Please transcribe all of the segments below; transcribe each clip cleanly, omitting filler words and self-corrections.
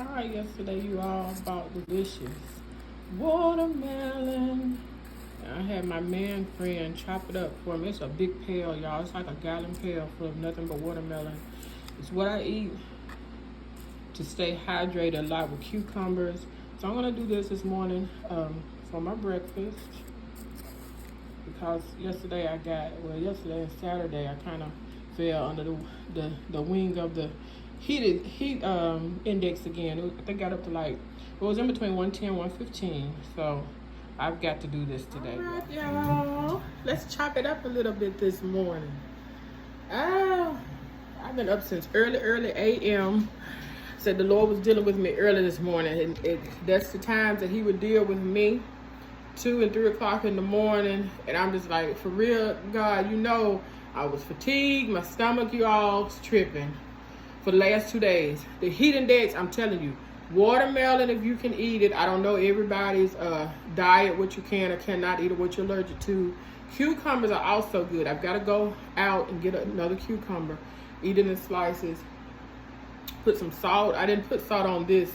Alright, yesterday you all bought delicious watermelon. I had my man friend chop it up for me. It's a big pail, y'all. It's like a gallon pail full of nothing but watermelon. It's what I eat to stay hydrated, a lot with cucumbers. So I'm gonna do this morning for my breakfast because yesterday and Saturday I kind of fell under the wing of the heat index again. I think got up to it was in between 110 115. So I've got to do this today. All right, y'all. Let's chop it up a little bit this morning. I've been up since early a.m. Said the Lord was dealing with me early this morning, and that's the times that He would deal with me, 2 and 3 o'clock in the morning, and I'm just like, for real, God, I was fatigued, my stomach, was tripping for the last 2 days. The heat index, I'm telling you, watermelon, if you can eat it. I don't know everybody's diet, what you can or cannot eat or what you're allergic to. Cucumbers are also good. I've got to go out and get another cucumber, eat it in slices. Put some salt. I didn't put salt on this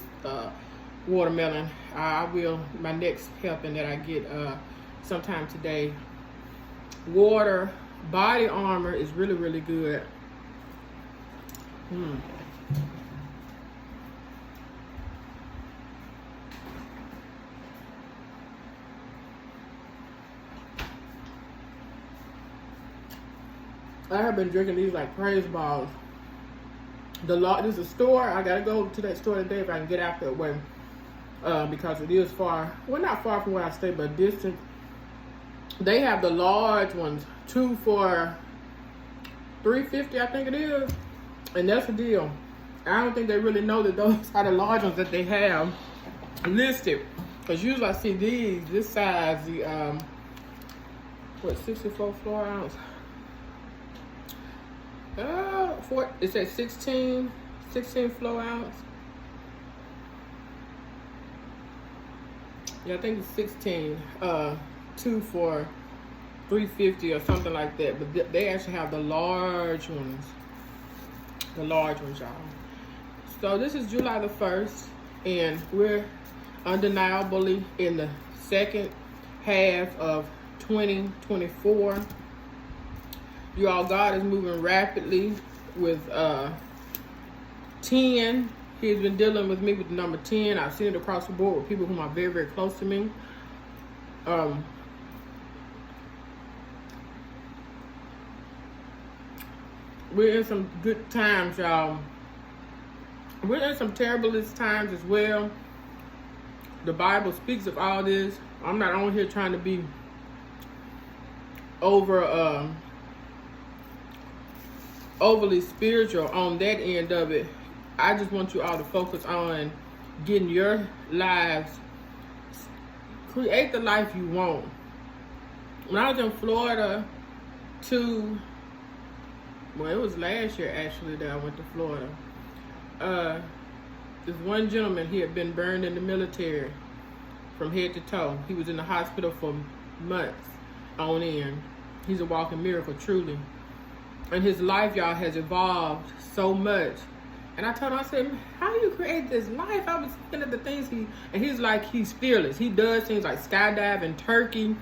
watermelon. I will my next helping that I get sometime today. Water, Body Armor is really, really good. I have been drinking these like praise balls. There's a store. I gotta go to that store today if I can get out that way, because it is far. Well, not far from where I stay, but distant. They have the large ones, 2 for $3.50, I think it is, and that's the deal. I don't think they really know that those are the large ones that they have listed, because usually I see this size, the 64 floor ounce. It says 16 flow ounce. Yeah, I think it's 16. 2 for $3.50 or something like that. But they actually have the large ones. The large ones, y'all. So this is July the 1st, and we're undeniably in the second half of 2024. You all, God is moving rapidly with 10. He's been dealing with me with the number 10. I've seen it across the board with people whom are very, very close to me. We're in some good times, y'all. We're in some terriblest times as well. The Bible speaks of all this. I'm not on here trying to be overly spiritual on that end of it. I just want you all to focus on getting your lives, create the life you want. When I was in Florida it was last year actually that I went to Florida. This one gentleman, he had been burned in the military from head to toe. He was in the hospital for months on end. He's a walking miracle, truly. And his life, y'all, has evolved so much. And I told him, I said, how do you create this life? I was looking at the things he's like, he's fearless. He does things like skydive in Turkey,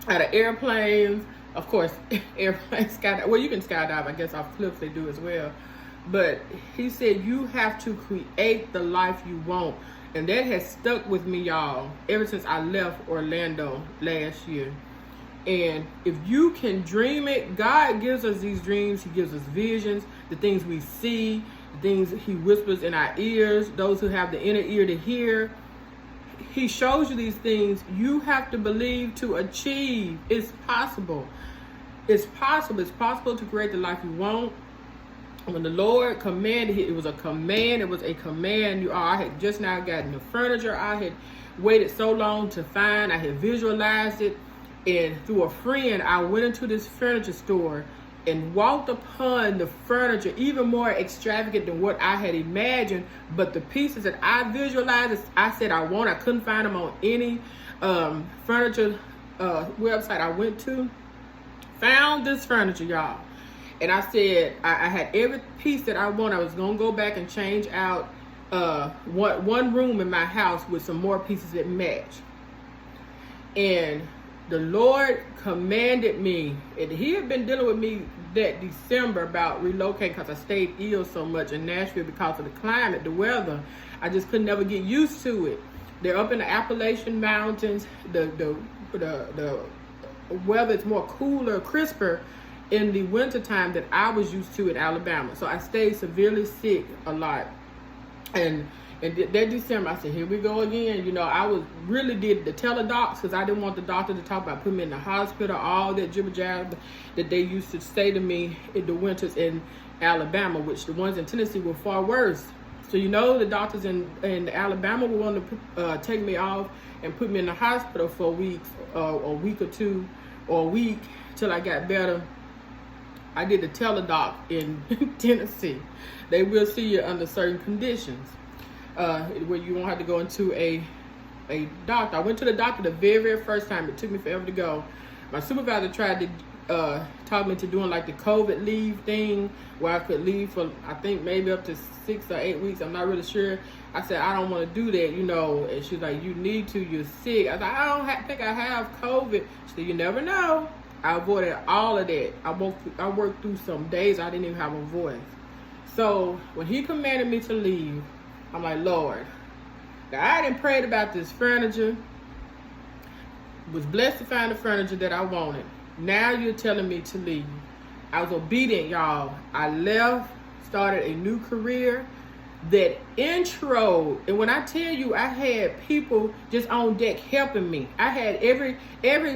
out of airplanes. Of course, airplanes, skydive. Well, you can skydive, I guess, off cliffs they do as well. But he said, you have to create the life you want. And that has stuck with me, y'all, ever since I left Orlando last year. And if you can dream it, God gives us these dreams. He gives us visions, the things we see, the things He whispers in our ears, those who have the inner ear to hear. He shows you these things. You have to believe to achieve. It's possible. It's possible. It's possible to create the life you want. When the Lord commanded, it was a command. It was a command. I had just now gotten the furniture. I had waited so long to find. I had visualized it. And through a friend, I went into this furniture store and walked upon the furniture, even more extravagant than what I had imagined. But the pieces that I visualized, I said I want. I couldn't find them on any furniture website I went to. Found this furniture, y'all. And I said I had every piece that I want. I was going to go back and change out one room in my house with some more pieces that match. And the Lord commanded me, and he had been dealing with me that December about relocating because I stayed ill so much in Nashville because of the climate, the weather. I just could never get used to it. They're up in the Appalachian Mountains. The weather is more cooler, crisper in the wintertime that I was used to in Alabama. So I stayed severely sick a lot. And that December, I said, here we go again. You know, I really did the teledocs because I didn't want the doctor to talk about putting me in the hospital, all that jibber jabber that they used to say to me in the winters in Alabama, which the ones in Tennessee were far worse. So, you know, the doctors in Alabama were wanting to take me off and put me in the hospital for weeks, a week or two, or a week till I got better. I did the teledoc in Tennessee. They will see you under certain conditions. Where you won't have to go into a doctor. I went to the doctor the very first time. It took me forever to go. My supervisor tried to talk me into doing like the COVID leave thing where I could leave for, I think, maybe up to 6 or 8 weeks. I'm not really sure. I said, I don't want to do that, you know. And she's like, you need to. You're sick. I was like, I don't think I have COVID. She said, you never know. I avoided all of that. I worked through some days I didn't even have a voice. So when he commanded me to leave, I'm like, Lord, I didn't pray about this furniture, was blessed to find the furniture that I wanted. Now you're telling me to leave. I was obedient, y'all. I left, started a new career. That intro, and when I tell you, I had people just on deck helping me. I had every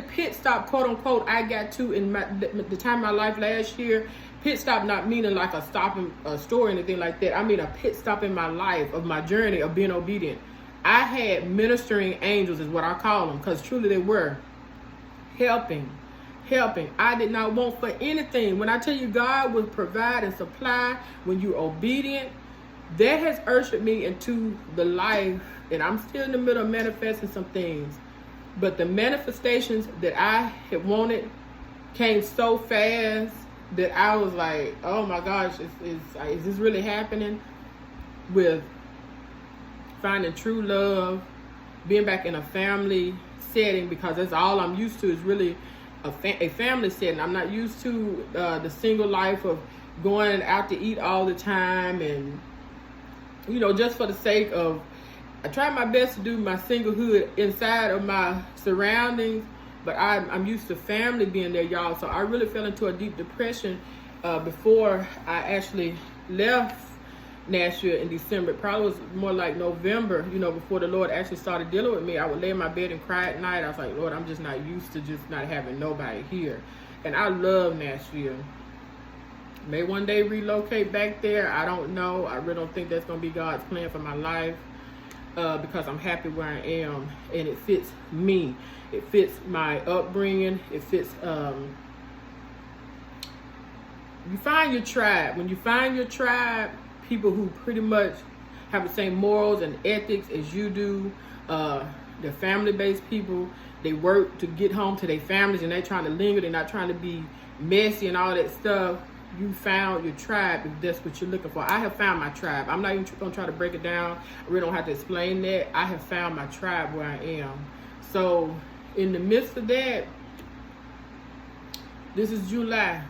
pit stop, quote unquote, I got to in the time of my life last year. Pit stop not meaning like a stop in a store or anything like that. I mean a pit stop in my life, of my journey of being obedient. I had ministering angels is what I call them, because truly they were helping. I did not want for anything. When I tell you God will provide and supply when you're obedient, that has ushered me into the life, and I'm still in the middle of manifesting some things. But the manifestations that I had wanted came so fast that I was like, oh my gosh, is this really happening? With finding true love, being back in a family setting, because that's all I'm used to is really a family setting. I'm not used to the single life of going out to eat all the time and, you know, just for the sake of, I try my best to do my singlehood inside of my surroundings, but I'm used to family being there, y'all. So I really fell into a deep depression before I actually left Nashville in December. It probably was more like November, you know, before the Lord actually started dealing with me. I would lay in my bed and cry at night. I was like, Lord, I'm just not used to just not having nobody here. And I love Nashville. May one day relocate back there. I don't know. I really don't think that's going to be God's plan for my life, because I'm happy where I am, and it fits me. It fits my upbringing. It fits, you find your tribe. When you find your tribe, people who pretty much have the same morals and ethics as you do, they're family-based people. They work to get home to their families, and they're trying to linger. They're not trying to be messy and all that stuff. You found your tribe if that's what you're looking for. I have found my tribe. I'm not even going to try to break it down. I really don't have to explain that. I have found my tribe where I am. So in the midst of that, this is July,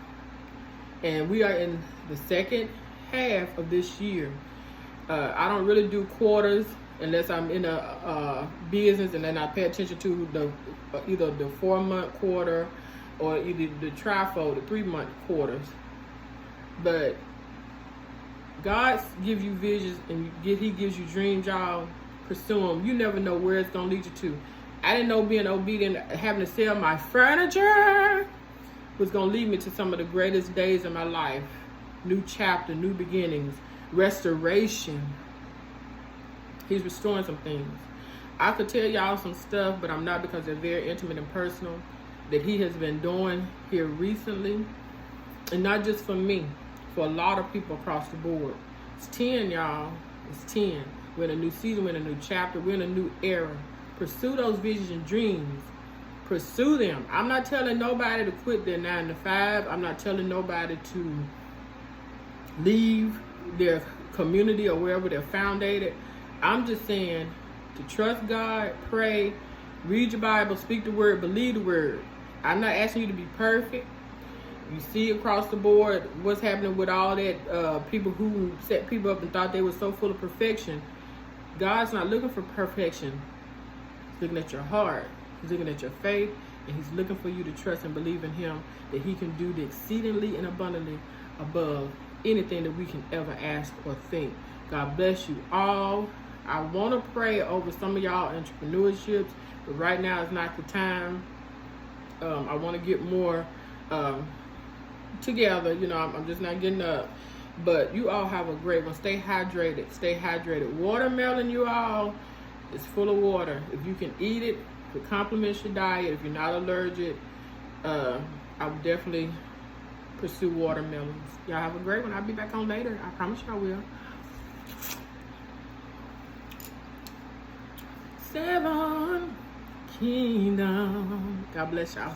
and we are in the second half of this year. I don't really do quarters unless I'm in a business, and then I pay attention to the either the 4-month quarter or either the trifold, the 3-month quarters. But God gives you visions, and He gives you dreams, y'all. Pursue them. You never know where it's going to lead you to. I didn't know being obedient, having to sell my furniture, was going to lead me to some of the greatest days of my life. New chapter, new beginnings, restoration. He's restoring some things. I could tell y'all some stuff, but I'm not, because they're very intimate and personal, that He has been doing here recently. And not just for me, for a lot of people across the board. It's 10, y'all. It's 10. We're in a new season. We're in a new chapter. We're in a new era. Pursue those visions and dreams. Pursue them. I'm not telling nobody to quit their 9 to 5. I'm not telling nobody to leave their community or wherever they're founded. I'm just saying to trust God, pray, read your Bible, speak the word, believe the word. I'm not asking you to be perfect. You see across the board what's happening with all that people who set people up and thought they were so full of perfection. God's not looking for perfection. He's looking at your heart. He's looking at your faith. And he's looking for you to trust and believe in him that he can do the exceedingly and abundantly above anything that we can ever ask or think. God bless you all. I want to pray over some of y'all entrepreneurships, but right now is not the time. I want to get more together. You know, I'm just not getting up. But you all have a great one. Stay hydrated. Stay hydrated. Watermelon, you all, is full of water. If you can eat it, it complements your diet. If you're not allergic, I would definitely pursue watermelons. Y'all have a great one. I'll be back on later. I promise y'all will. 7 Kingdom. God bless y'all.